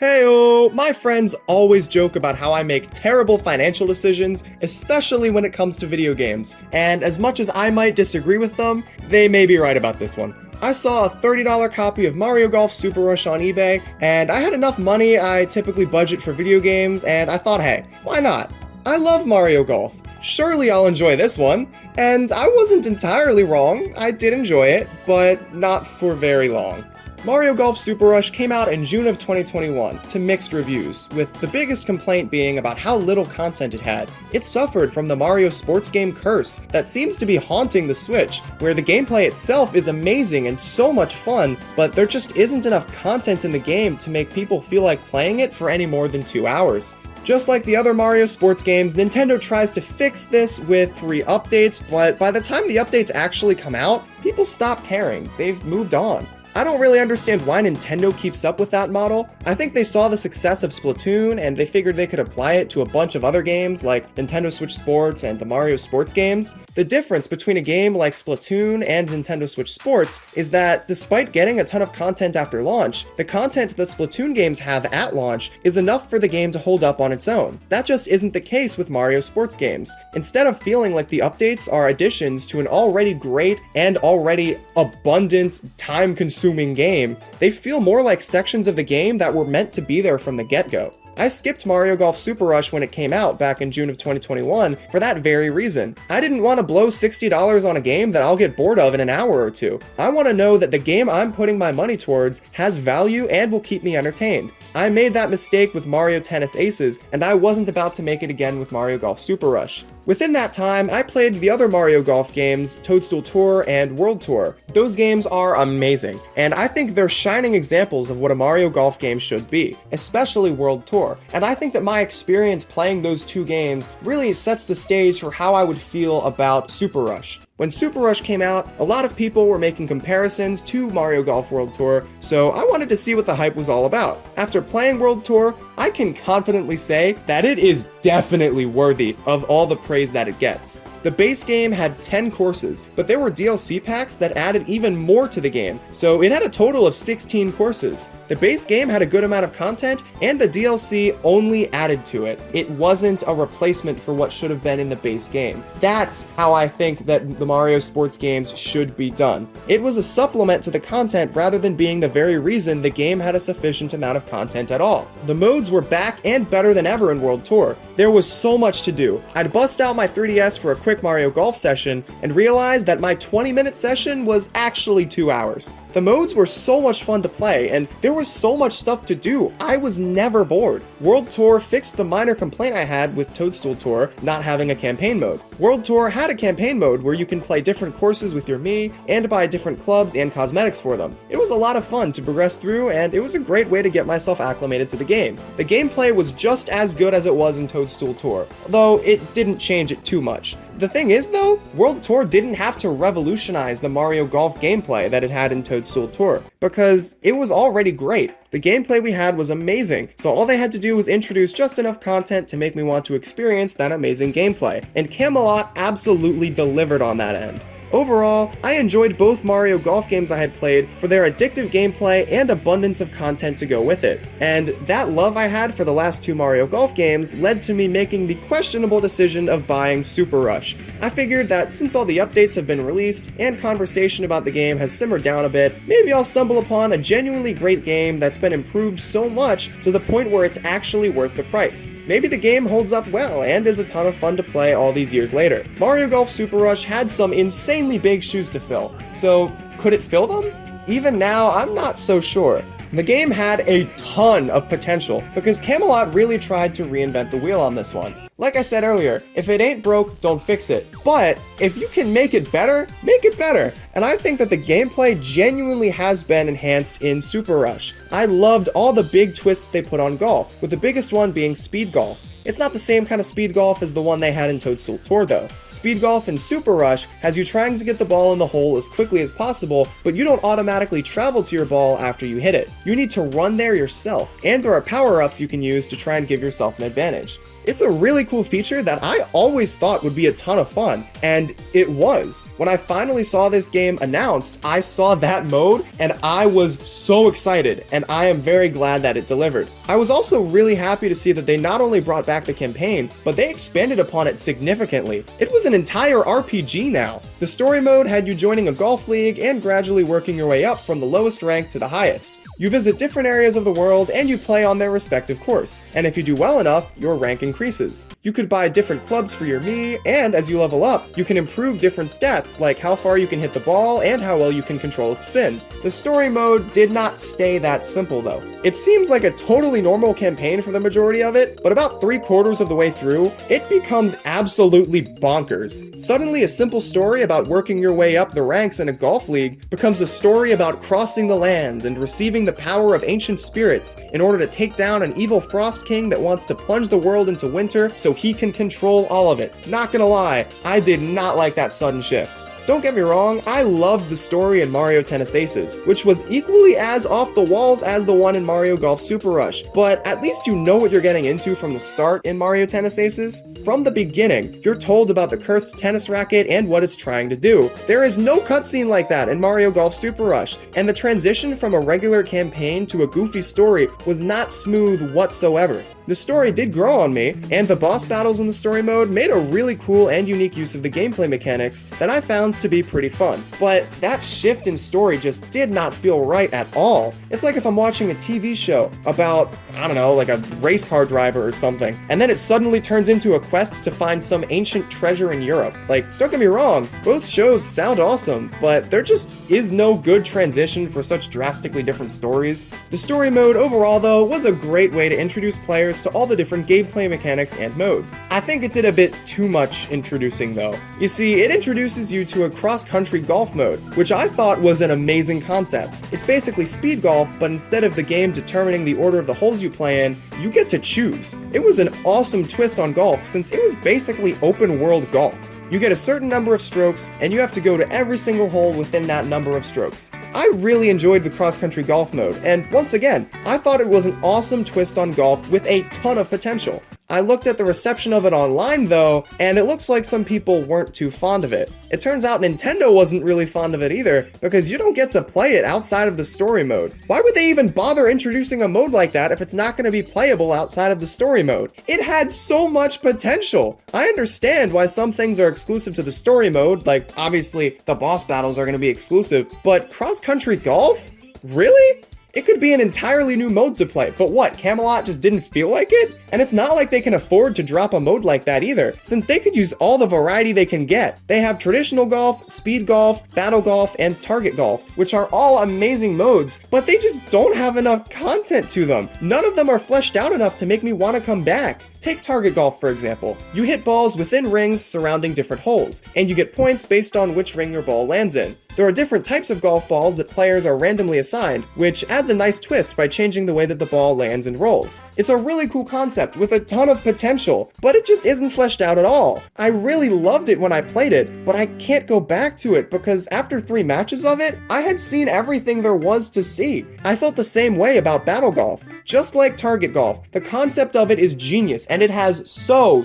Heyo! My friends always joke about how I make terrible financial decisions, especially when it comes to video games. And as much as I might disagree with them, they may be right about this one. I saw a $30 copy of Mario Golf Super Rush on eBay, and I had enough money I typically budget for video games, and I thought, hey, why not? I love Mario Golf. Surely I'll enjoy this one. And I wasn't entirely wrong. I did enjoy it, but not for very long. Mario Golf Super Rush came out in June of 2021 to mixed reviews, with the biggest complaint being about how little content it had. It suffered from the Mario sports game curse that seems to be haunting the Switch, where the gameplay itself is amazing and so much fun, but there just isn't enough content in the game to make people feel like playing it for any more than 2 hours. Just like the other Mario sports games, Nintendo tries to fix this with 3 updates, but by the time the updates actually come out, people stop caring. They've moved on. I don't really understand why Nintendo keeps up with that model. I think they saw the success of Splatoon and they figured they could apply it to a bunch of other games like Nintendo Switch Sports and the Mario Sports games. The difference between a game like Splatoon and Nintendo Switch Sports is that despite getting a ton of content after launch, the content the Splatoon games have at launch is enough for the game to hold up on its own. That just isn't the case with Mario Sports games. Instead of feeling like the updates are additions to an already great and already abundant, time-consuming game, they feel more like sections of the game that were meant to be there from the get-go. I skipped Mario Golf Super Rush when it came out back in June of 2021 for that very reason. I didn't want to blow $60 on a game that I'll get bored of in an hour or two. I want to know that the game I'm putting my money towards has value and will keep me entertained. I made that mistake with Mario Tennis Aces, and I wasn't about to make it again with Mario Golf Super Rush. Within that time, I played the other Mario Golf games, Toadstool Tour and World Tour. Those games are amazing, and I think they're shining examples of what a Mario Golf game should be, especially World Tour. And I think that my experience playing those 2 games really sets the stage for how I would feel about Super Rush. When Super Rush came out, a lot of people were making comparisons to Mario Golf World Tour, so I wanted to see what the hype was all about. After playing World Tour, I can confidently say that it is definitely worthy of all the praise that it gets. The base game had 10 courses, but there were DLC packs that added even more to the game, so it had a total of 16 courses. The base game had a good amount of content, and the DLC only added to it. It wasn't a replacement for what should have been in the base game. That's how I think that the Mario sports games should be done. It was a supplement to the content rather than being the very reason the game had a sufficient amount of content at all. The modes were back and better than ever in World Tour. There was so much to do. I'd bust out my 3DS for a quick Mario Golf session and realized that my 20-minute session was actually 2 hours. The modes were so much fun to play, and there was so much stuff to do, I was never bored. World Tour fixed the minor complaint I had with Toadstool Tour not having a campaign mode. World Tour had a campaign mode where you can play different courses with your Mii and buy different clubs and cosmetics for them. It was a lot of fun to progress through, and it was a great way to get myself acclimated to the game. The gameplay was just as good as it was in Toadstool Tour, though it didn't change it too much. The thing is though, World Tour didn't have to revolutionize the Mario Golf gameplay that it had in Toadstool Tour, because it was already great. The gameplay we had was amazing, so all they had to do was introduce just enough content to make me want to experience that amazing gameplay, and Camelot absolutely delivered on that end. Overall, I enjoyed both Mario Golf games I had played for their addictive gameplay and abundance of content to go with it, and that love I had for the last 2 Mario Golf games led to me making the questionable decision of buying Super Rush. I figured that since all the updates have been released and conversation about the game has simmered down a bit, maybe I'll stumble upon a genuinely great game that's been improved so much to the point where it's actually worth the price. Maybe the game holds up well and is a ton of fun to play all these years later. Mario Golf Super Rush had some insanely big shoes to fill, so could it fill them? Even now, I'm not so sure. The game had a ton of potential because Camelot really tried to reinvent the wheel on this one. Like I said earlier, if it ain't broke, don't fix it. But if you can make it better, make it better. And I think that the gameplay genuinely has been enhanced in Super Rush. I loved all the big twists they put on golf, with the biggest one being speed golf. It's not the same kind of speed golf as the one they had in Toadstool Tour though. Speed golf in Super Rush has you trying to get the ball in the hole as quickly as possible, but you don't automatically travel to your ball after you hit it. You need to run there yourself, and there are power-ups you can use to try and give yourself an advantage. It's a really cool feature that I always thought would be a ton of fun, and it was. When I finally saw this game announced, I saw that mode, and I was so excited, and I am very glad that it delivered. I was also really happy to see that they not only brought back the campaign, but they expanded upon it significantly. It was an entire RPG now. The story mode had you joining a golf league and gradually working your way up from the lowest rank to the highest. You visit different areas of the world and you play on their respective course, and if you do well enough, your rank increases. You could buy different clubs for your Mii, and as you level up, you can improve different stats like how far you can hit the ball and how well you can control its spin. The story mode did not stay that simple though. It seems like a totally normal campaign for the majority of it, but about 3/4 of the way through, it becomes absolutely bonkers. Suddenly a simple story about working your way up the ranks in a golf league becomes a story about crossing the lands and receiving the power of ancient spirits in order to take down an evil frost king that wants to plunge the world into winter so he can control all of it. Not gonna lie, I did not like that sudden shift. Don't get me wrong, I loved the story in Mario Tennis Aces, which was equally as off the walls as the one in Mario Golf Super Rush, but at least you know what you're getting into from the start in Mario Tennis Aces. From the beginning, you're told about the cursed tennis racket and what it's trying to do. There is no cutscene like that in Mario Golf Super Rush, and the transition from a regular campaign to a goofy story was not smooth whatsoever. The story did grow on me, and the boss battles in the story mode made a really cool and unique use of the gameplay mechanics that I found to be pretty fun. But that shift in story just did not feel right at all. It's like if I'm watching a TV show about, I don't know, like a race car driver or something, and then it suddenly turns into a quest to find some ancient treasure in Europe. Like, don't get me wrong, both shows sound awesome, but there just is no good transition for such drastically different stories. The story mode overall, though, was a great way to introduce players to all the different gameplay mechanics and modes. I think it did a bit too much introducing though. You see, it introduces you to a cross-country golf mode, which I thought was an amazing concept. It's basically speed golf, but instead of the game determining the order of the holes you play in, you get to choose. It was an awesome twist on golf since it was basically open world golf. You get a certain number of strokes, and you have to go to every single hole within that number of strokes. I really enjoyed the cross-country golf mode, and once again, I thought it was an awesome twist on golf with a ton of potential. I looked at the reception of it online though, and it looks like some people weren't too fond of it. It turns out Nintendo wasn't really fond of it either, because you don't get to play it outside of the story mode. Why would they even bother introducing a mode like that if it's not going to be playable outside of the story mode? It had so much potential! I understand why some things are exclusive to the story mode, like obviously the boss battles are going to be exclusive, but cross-country golf? Really? It could be an entirely new mode to play, but what, Camelot just didn't feel like it? And it's not like they can afford to drop a mode like that either, since they could use all the variety they can get. They have traditional golf, speed golf, battle golf, and target golf, which are all amazing modes, but they just don't have enough content to them. None of them are fleshed out enough to make me want to come back. Take target golf for example. You hit balls within rings surrounding different holes, and you get points based on which ring your ball lands in. There are different types of golf balls that players are randomly assigned, which adds a nice twist by changing the way that the ball lands and rolls. It's a really cool concept with a ton of potential, but it just isn't fleshed out at all. I really loved it when I played it, but I can't go back to it because after 3 matches of it, I had seen everything there was to see. I felt the same way about battle golf. Just like target golf, the concept of it is genius and it has so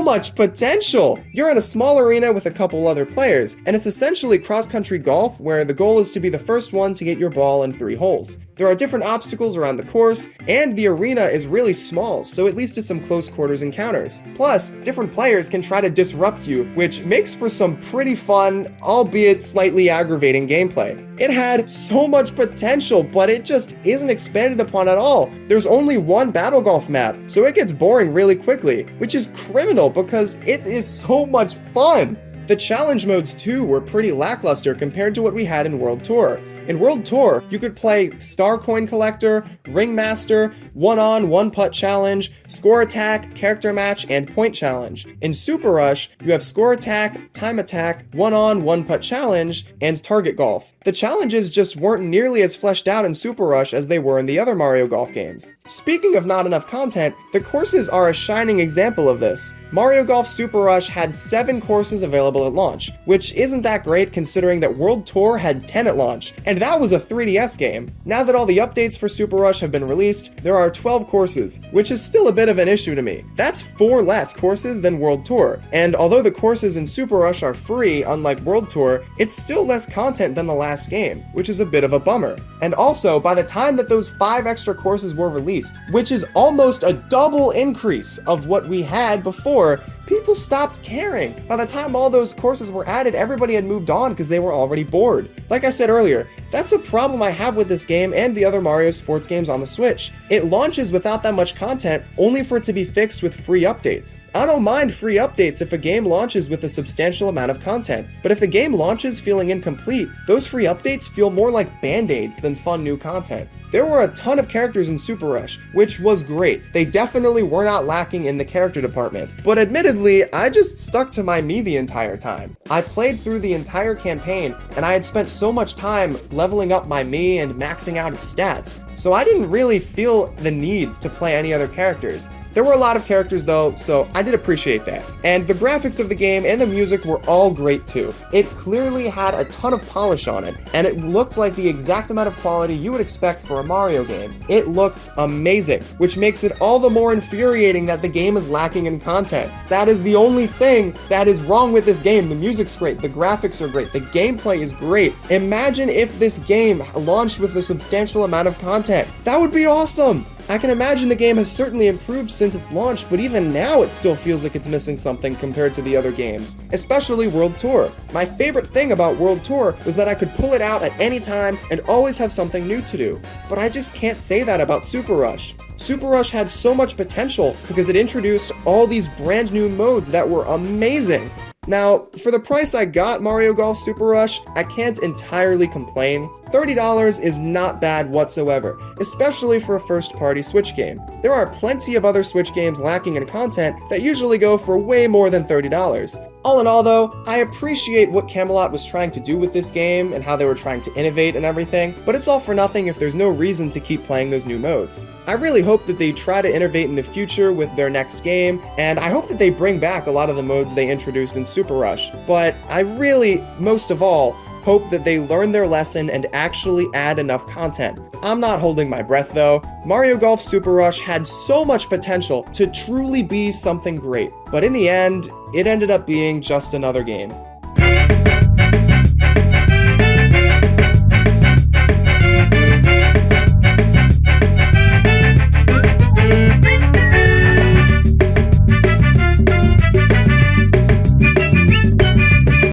much potential. You're in a small arena with a couple other players, and it's essentially cross-country golf where the goal is to be the first one to get your ball in 3 holes. There are different obstacles around the course, and the arena is really small, so it leads to some close quarters encounters. Plus, different players can try to disrupt you, which makes for some pretty fun, albeit slightly aggravating gameplay. It had so much potential, but it just isn't expanded upon at all. There's only one battle golf map, so it gets boring really quickly, which is criminal because it is so much fun. The challenge modes too were pretty lackluster compared to what we had in World Tour. In World Tour, you could play Star Coin Collector, Ringmaster, One-on, One-Putt Challenge, Score Attack, Character Match, and Point Challenge. In Super Rush, you have Score Attack, Time Attack, One-on, One-Putt Challenge, and Target Golf. The challenges just weren't nearly as fleshed out in Super Rush as they were in the other Mario Golf games. Speaking of not enough content, the courses are a shining example of this. Mario Golf Super Rush had 7 courses available at launch, which isn't that great considering that World Tour had 10 at launch, and that was a 3DS game. Now that all the updates for Super Rush have been released, there are 12 courses, which is still a bit of an issue to me. That's 4 less courses than World Tour, and although the courses in Super Rush are free, unlike World Tour, it's still less content than the last last game, which is a bit of a bummer. And also, by the time that those 5 extra courses were released, which is almost a double increase of what we had before, people stopped caring. By the time all those courses were added, everybody had moved on because they were already bored. Like I said earlier, that's a problem I have with this game and the other Mario sports games on the Switch. It launches without that much content, only for it to be fixed with free updates. I don't mind free updates if a game launches with a substantial amount of content, but if the game launches feeling incomplete, those free updates feel more like band-aids than fun new content. There were a ton of characters in Super Rush, which was great. They definitely were not lacking in the character department. But admittedly, I just stuck to my Mii the entire time. I played through the entire campaign, and I had spent so much time leveling up my Mii and maxing out its stats, so I didn't really feel the need to play any other characters. There were a lot of characters though, so I did appreciate that. And the graphics of the game and the music were all great too. It clearly had a ton of polish on it, and it looked like the exact amount of quality you would expect for a Mario game. It looked amazing, which makes it all the more infuriating that the game is lacking in content. That is the only thing that is wrong with this game. The music's great, the graphics are great, the gameplay is great. Imagine if this game launched with a substantial amount of content. That would be awesome! I can imagine the game has certainly improved since its launch, but even now it still feels like it's missing something compared to the other games, especially World Tour. My favorite thing about World Tour was that I could pull it out at any time and always have something new to do, but I just can't say that about Super Rush. Super Rush had so much potential because it introduced all these brand new modes that were amazing. Now, for the price I got Mario Golf Super Rush, I can't entirely complain. $30 is not bad whatsoever, especially for a first-party Switch game. There are plenty of other Switch games lacking in content that usually go for way more than $30. All in all though, I appreciate what Camelot was trying to do with this game and how they were trying to innovate and everything, but it's all for nothing if there's no reason to keep playing those new modes. I really hope that they try to innovate in the future with their next game, and I hope that they bring back a lot of the modes they introduced in Super Rush, but I really, most of all, hope that they learn their lesson and actually add enough content. I'm not holding my breath though. Mario Golf Super Rush had so much potential to truly be something great, but in the end, it ended up being just another game.